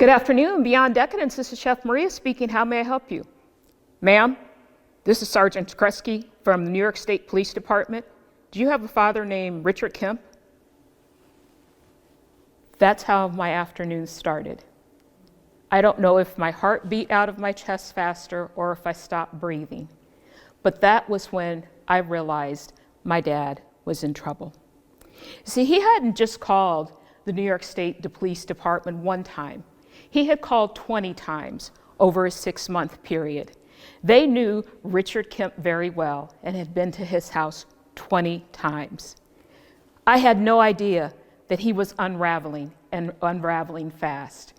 Good afternoon, Beyond Decadence. This is Chef Maria speaking. How may I help you? Ma'am, this is Sergeant Kresge from the New York State Police Department. Do you have a father named Richard Kemp? That's how my afternoon started. I don't know if my heart beat out of my chest faster or if I stopped breathing, but that was when I realized my dad was in trouble. See, he hadn't just called the New York State Police Department one time. He had called 20 times over a 6-month period. They knew Richard Kemp very well and had been to his house 20 times. I had no idea that he was unraveling and unraveling fast.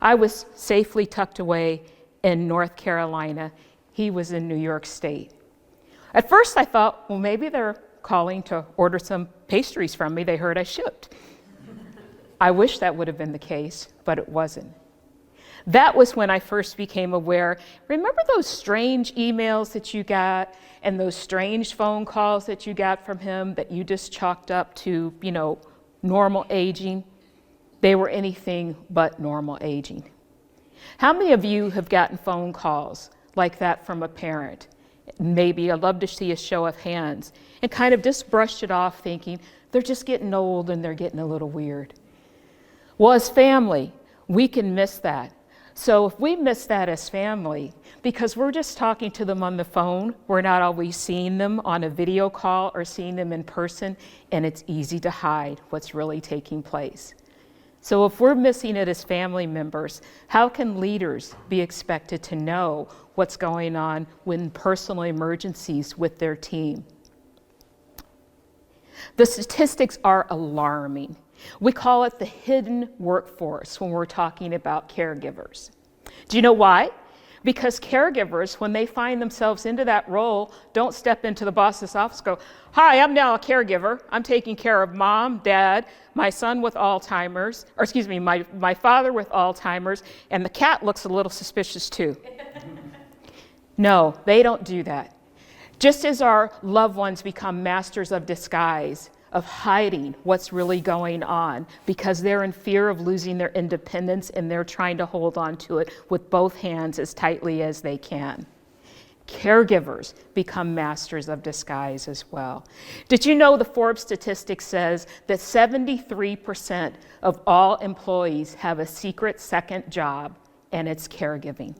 I was safely tucked away in North Carolina. He was in New York State. At first I thought, well, maybe they're calling to order some pastries from me. They heard I shipped. I wish that would have been the case, but it wasn't. That was when I first became aware. Remember those strange emails that you got and those strange phone calls that you got from him that you just chalked up to, normal aging? They were anything but normal aging. How many of you have gotten phone calls like that from a parent? Maybe I'd love to see a show of hands, and kind of just brushed it off thinking, they're just getting old and they're getting a little weird. Well, as family, we can miss that. So if we miss that as family, because we're just talking to them on the phone, we're not always seeing them on a video call or seeing them in person, and it's easy to hide what's really taking place. So if we're missing it as family members, how can leaders be expected to know what's going on when personal emergencies with their team? The statistics are alarming. We call it the hidden workforce when we're talking about caregivers. Do you know why? Because caregivers, when they find themselves into that role, don't step into the boss's office and go, hi, I'm now a caregiver. I'm taking care of mom, dad, my son with Alzheimer's, my father with Alzheimer's, and the cat looks a little suspicious too. No, they don't do that. Just as our loved ones become masters of disguise, of hiding what's really going on because they're in fear of losing their independence and they're trying to hold on to it with both hands as tightly as they can. Caregivers become masters of disguise as well. Did you know the Forbes statistic says that 73% of all employees have a secret second job, and it's caregiving?